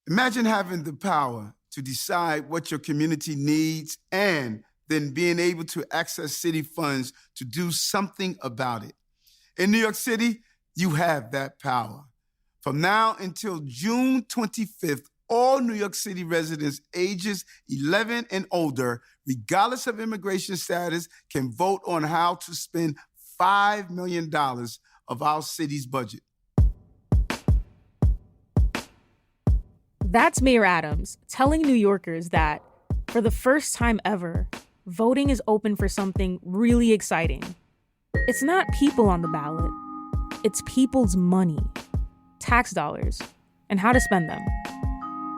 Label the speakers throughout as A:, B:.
A: Imagine having the power to decide what your community needs and then being able to access city funds to do something about it. In New York City, you have that power. From now until June 25th, all New York City residents ages 11 and older, regardless of immigration status, can vote on how to spend $5 million of our city's budget.
B: That's Mayor Adams telling New Yorkers that, for the first time ever, voting is open for something really exciting. It's not people on the ballot. It's people's money, tax dollars, and how to spend them.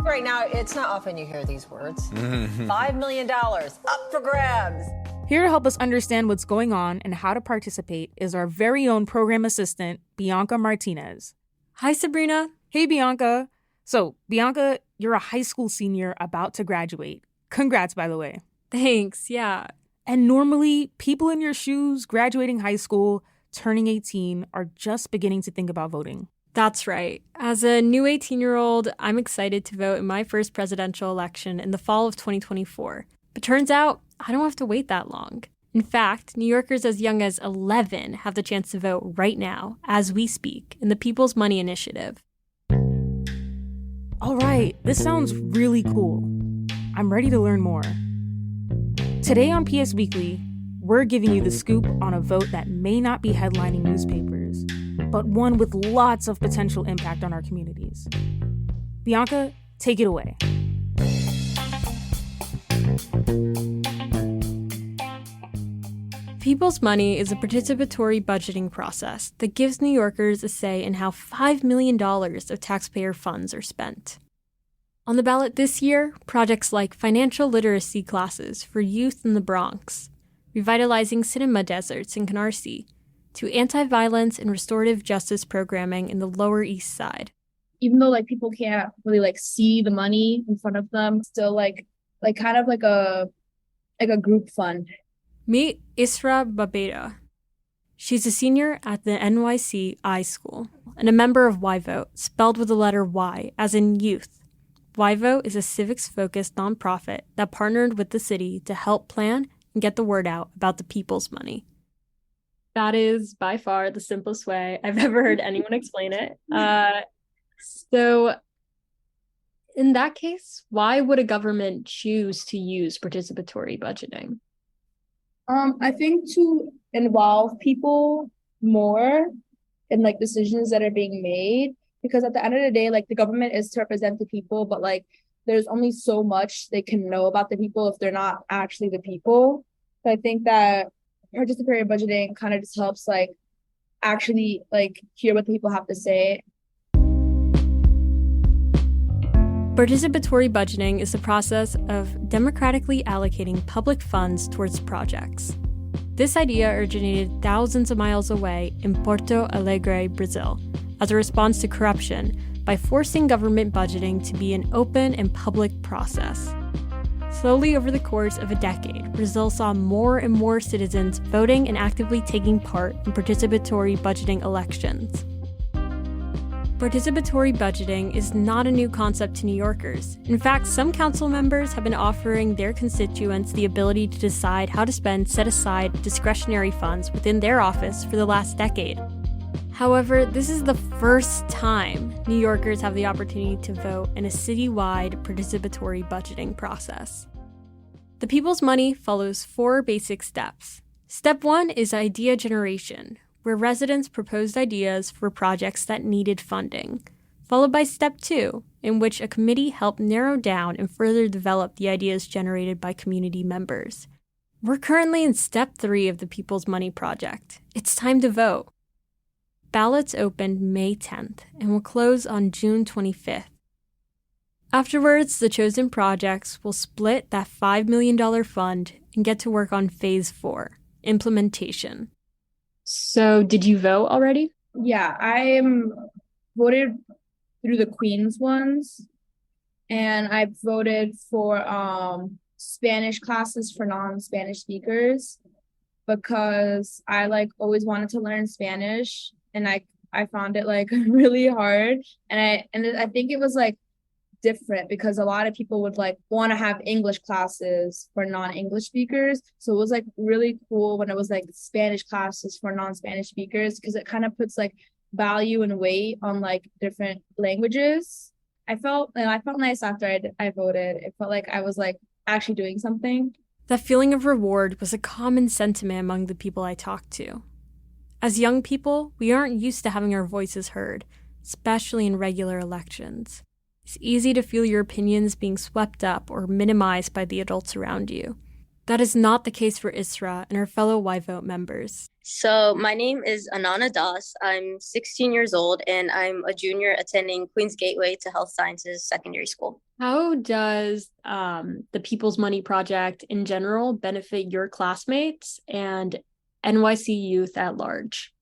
C: Right now, it's not often you hear these words. $5 million up for grabs.
B: Here to help us understand what's going on and how to participate is our very own program assistant, Bianca Martinez.
D: Hi, Sabrina.
B: Hey, Bianca. So, Bianca, you're a high school senior about to graduate. Congrats, by the way.
D: Thanks, yeah.
B: And normally, people in your shoes, graduating high school, turning 18, are just beginning to think about voting.
D: That's right. As a new 18-year-old, I'm excited to vote in my first presidential election in the fall of 2024. But turns out, I don't have to wait that long. In fact, New Yorkers as young as 11 have the chance to vote right now, as we speak, in the People's Money Initiative.
B: All right, this sounds really cool. I'm ready to learn more. Today on PS Weekly, we're giving you the scoop on a vote that may not be headlining newspapers, but one with lots of potential impact on our communities. Bianca, take it away.
D: People's Money is a participatory budgeting process that gives New Yorkers a say in how $5 million of taxpayer funds are spent. On the ballot this year, projects like financial literacy classes for youth in the Bronx, revitalizing cinema deserts in Canarsie, to anti-violence and restorative justice programming in the Lower East Side.
E: Even though people can't really see the money in front of them, still kind of like a group fund.
D: Meet Isra Babeda. She's a senior at the NYC I School and a member of YVote, spelled with the letter Y, as in youth. YVote is a civics-focused nonprofit that partnered with the city to help plan and get the word out about the people's money. That is by far the simplest way I've ever heard anyone explain it. So in that case, why would a government choose to use participatory budgeting?
E: I think to involve people more in decisions that are being made, because at the end of the day, the government is to represent the people, but there's only so much they can know about the people if they're not actually the people. So I think that participatory budgeting kind of just helps actually hear what the people have to say.
D: Participatory budgeting is the process of democratically allocating public funds towards projects. This idea originated thousands of miles away in Porto Alegre, Brazil, as a response to corruption by forcing government budgeting to be an open and public process. Slowly over the course of a decade, Brazil saw more and more citizens voting and actively taking part in participatory budgeting elections. Participatory budgeting is not a new concept to New Yorkers. In fact, some council members have been offering their constituents the ability to decide how to spend set-aside discretionary funds within their office for the last decade. However, this is the first time New Yorkers have the opportunity to vote in a citywide participatory budgeting process. The People's Money follows 4 basic steps. Step 1 is idea generation, where residents proposed ideas for projects that needed funding, followed by Step 2, in which a committee helped narrow down and further develop the ideas generated by community members. We're currently in Step 3 of the People's Money Project. It's time to vote. Ballots opened May 10th and will close on June 25th. Afterwards, the chosen projects will split that $5 million fund and get to work on Phase 4, implementation. So, did you vote already?
E: Yeah, I voted through the Queens ones, and I voted for Spanish classes for non-Spanish speakers because I always wanted to learn Spanish, and I found it really hard, and I think it was different because a lot of people would like want to have English classes for non-English speakers. So it was like really cool when it was like Spanish classes for non-Spanish speakers because it kind of puts like value and weight on like different languages. I felt nice after I voted. It felt like I was like actually doing something.
D: That feeling of reward was a common sentiment among the people I talked to. As young people, we aren't used to having our voices heard, especially in regular elections. It's easy to feel your opinions being swept up or minimized by the adults around you. That is not the case for Isra and her fellow Why Vote members.
F: So my name is Anana Das. I'm 16 years old and I'm a junior attending Queens Gateway to Health Sciences Secondary School.
D: How does the People's Money Project in general benefit your classmates and NYC youth at large?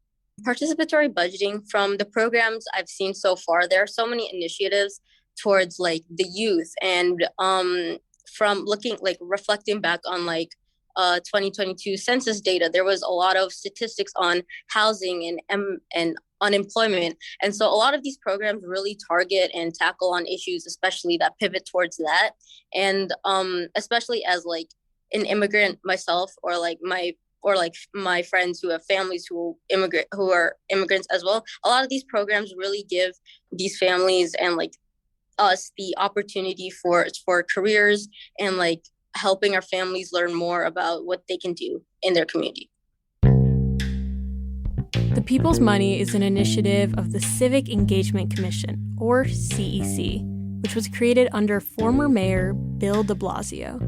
F: Participatory budgeting, from the programs I've seen so far, there are so many initiatives towards like the youth, and from looking like reflecting back on like 2022 census data, there was a lot of statistics on housing and unemployment, and so a lot of these programs really target and tackle on issues especially that pivot towards that. And especially as like an immigrant myself, or like my friends who have families who are immigrants as well, a lot of these programs really give these families and like us the opportunity for careers and like helping our families learn more about what they can do in their community.
D: The People's Money is an initiative of the Civic Engagement Commission, or CEC, which was created under former Mayor Bill de Blasio.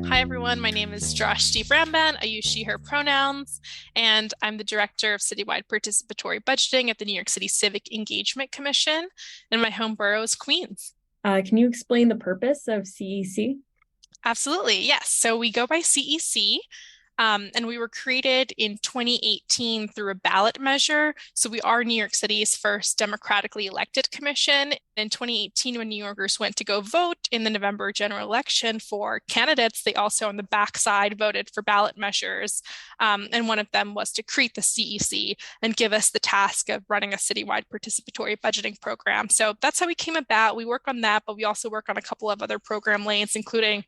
G: Hi, everyone. My name is Drashti Bramban. I use she, her pronouns, and I'm the director of citywide participatory budgeting at the New York City Civic Engagement Commission, and my home borough is Queens.
D: Can you explain the purpose of CEC?
G: Absolutely, yes. So we go by CEC. And we were created in 2018 through a ballot measure. So we are New York City's first democratically elected commission. In 2018, when New Yorkers went to go vote in the November general election for candidates, they also on the backside voted for ballot measures. And one of them was to create the CEC and give us the task of running a citywide participatory budgeting program. So that's how we came about. We work on that, but we also work on a couple of other program lanes, including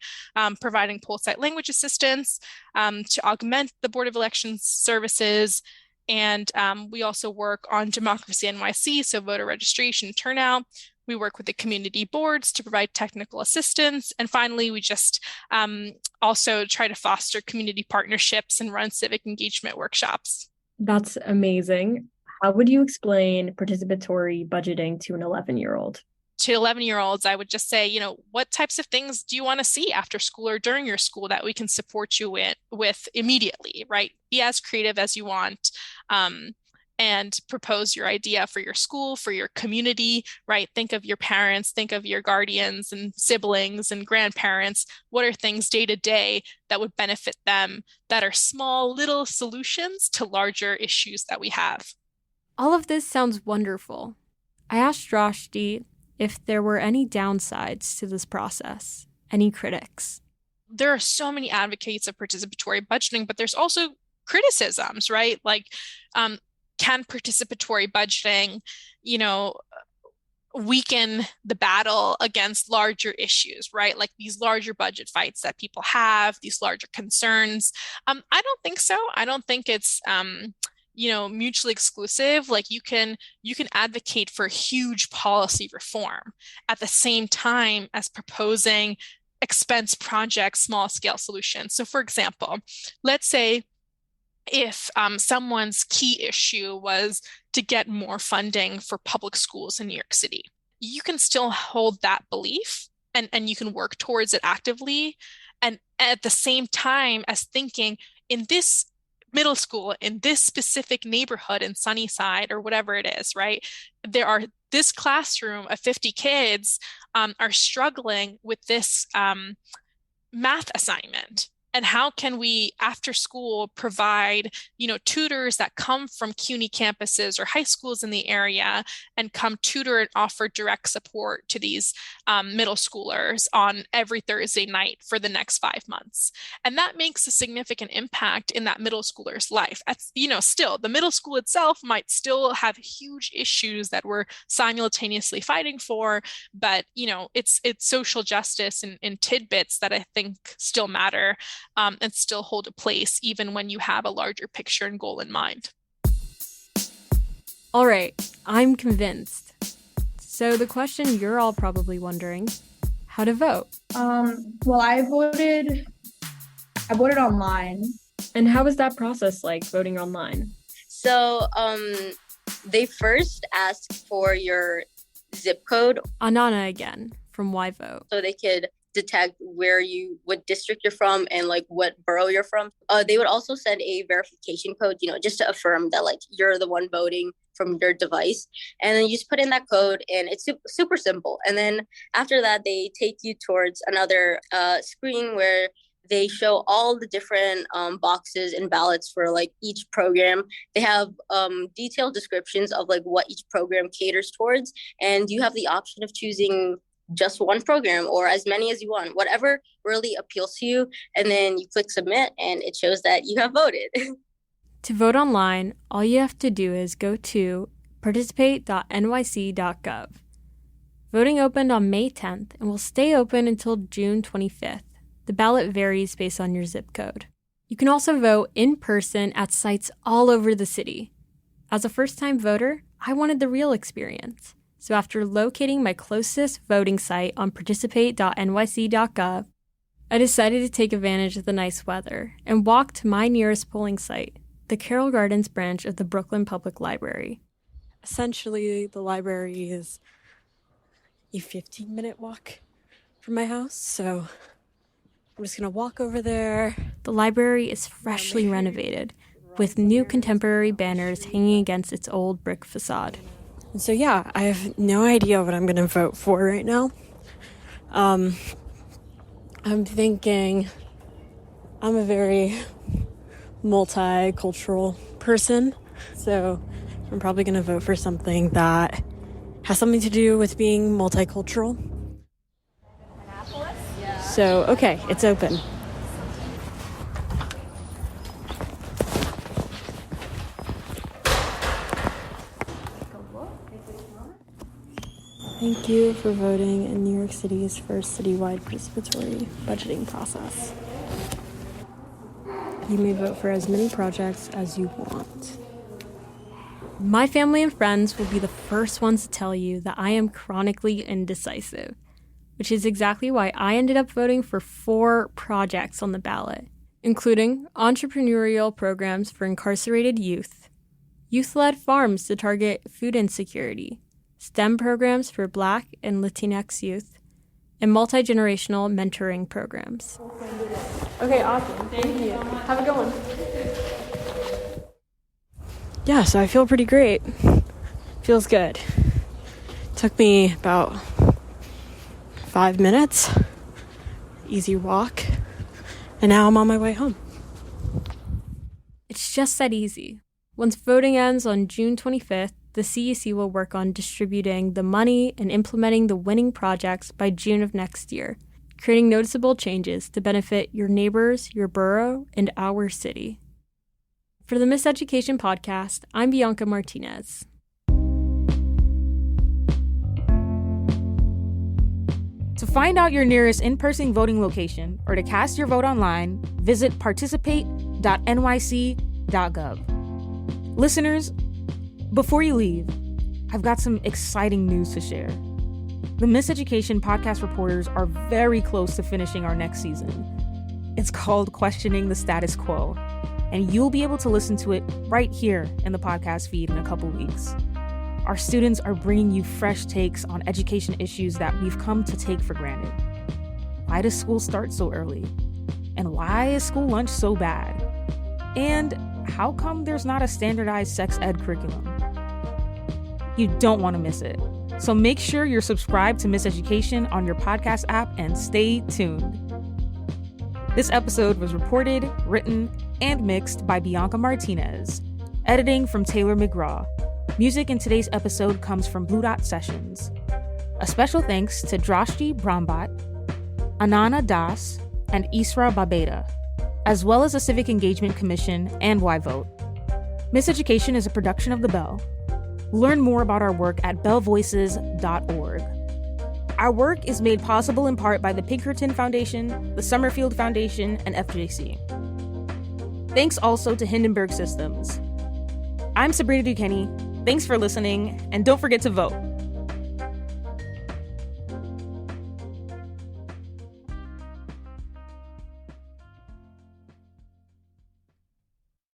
G: providing poll site language assistance, to augment the Board of Elections services. And we also work on Democracy NYC, so voter registration turnout. We work with the community boards to provide technical assistance. And finally, we just also try to foster community partnerships and run civic engagement workshops.
D: That's amazing. How would you explain participatory budgeting to an 11-year-old?
G: To 11-year-olds, I would just say, what types of things do you want to see after school or during your school that we can support you with immediately, right? Be as creative as you want, and propose your idea for your school, for your community, right? Think of your parents, think of your guardians and siblings and grandparents. What are things day to day that would benefit them, that are small little solutions to larger issues that we have?
D: All of this sounds wonderful. I asked Drashti if there were any downsides to this process, any critics.
G: There are so many advocates of participatory budgeting, but there's also criticisms, right? Like, can participatory budgeting, weaken the battle against larger issues, right? Like these larger budget fights that people have, these larger concerns. I don't think so. I don't think it's mutually exclusive. Like you can advocate for huge policy reform at the same time as proposing expense projects, small scale solutions. So for example, let's say if someone's key issue was to get more funding for public schools in New York City, you can still hold that belief and you can work towards it actively. And at the same time as thinking in this middle school, in this specific neighborhood in Sunnyside or whatever it is, right? This classroom of 50 kids are struggling with this math assignment. And how can we, after school, provide, tutors that come from CUNY campuses or high schools in the area and come tutor and offer direct support to these middle schoolers on every Thursday night for the next 5 months. And that makes a significant impact in that middle schooler's life. Still, the middle school itself might still have huge issues that we're simultaneously fighting for, but, it's social justice and tidbits that I think still matter. And still hold a place even when you have a larger picture and goal in mind.
D: All right, I'm convinced. So the question you're all probably wondering, how to vote?
E: Well, I voted online.
D: And how was that process like, voting online?
F: So they first asked for your zip code.
D: Anana again, from Why Vote.
F: So they could detect what district you're from and like what borough you're from. They would also send a verification code, just to affirm that like you're the one voting from your device. And then you just put in that code and it's super simple. And then after that, they take you towards another screen where they show all the different boxes and ballots for like each program. They have detailed descriptions of like what each program caters towards. And you have the option of choosing just one program or as many as you want, whatever really appeals to you. And then you click submit and it shows that you have voted.
D: To vote online, all you have to do is go to participate.nyc.gov. Voting opened on May 10th and will stay open until June 25th. The ballot varies based on your zip code. You can also vote in person at sites all over the city. As a first-time voter, I wanted the real experience. So after locating my closest voting site on participate.nyc.gov, I decided to take advantage of the nice weather and walk to my nearest polling site, the Carroll Gardens branch of the Brooklyn Public Library. Essentially, the library is a 15-minute walk from my house, so I'm just going to walk over there. The library is freshly renovated, with new contemporary banners hanging against its old brick facade. And so, yeah, I have no idea what I'm going to vote for right now. I'm thinking I'm a very multicultural person, so I'm probably going to vote for something that has something to do with being multicultural. So, okay, it's open. Thank you for voting in New York City's first citywide participatory budgeting process. You may vote for as many projects as you want. My family and friends will be the first ones to tell you that I am chronically indecisive, which is exactly why I ended up voting for 4 projects on the ballot, including entrepreneurial programs for incarcerated youth, youth-led farms to target food insecurity, STEM programs for Black and Latinx youth, and multi-generational mentoring programs. Okay, awesome. Thank you. Have a good one. Yeah, so I feel pretty great. Feels good. Took me about 5 minutes. Easy walk. And now I'm on my way home. It's just that easy. Once voting ends on June 25th, the CEC will work on distributing the money and implementing the winning projects by June of next year, creating noticeable changes to benefit your neighbors, your borough, and our city. For the Miseducation podcast, I'm Bianca Martinez.
B: To find out your nearest in-person voting location or to cast your vote online, visit participate.nyc.gov. Listeners, before you leave, I've got some exciting news to share. The Miseducation podcast reporters are very close to finishing our next season. It's called Questioning the Status Quo, and you'll be able to listen to it right here in the podcast feed in a couple weeks. Our students are bringing you fresh takes on education issues that we've come to take for granted. Why does school start so early? And why is school lunch so bad? And how come there's not a standardized sex ed curriculum? You don't want to miss it. So make sure you're subscribed to Miseducation on your podcast app and stay tuned. This episode was reported, written, and mixed by Bianca Martinez. Editing from Taylor McGraw. Music in today's episode comes from Blue Dot Sessions. A special thanks to Drashti Brahmbhatt, Anana Das, and Isra Babeda, as well as the Civic Engagement Commission and Why Vote. Miseducation is a production of The Bell. Learn more about our work at bellvoices.org. Our work is made possible in part by the Pinkerton Foundation, the Summerfield Foundation, and FJC. Thanks also to Hindenburg Systems. I'm Sabrina Duquesne. Thanks for listening, and don't forget to vote.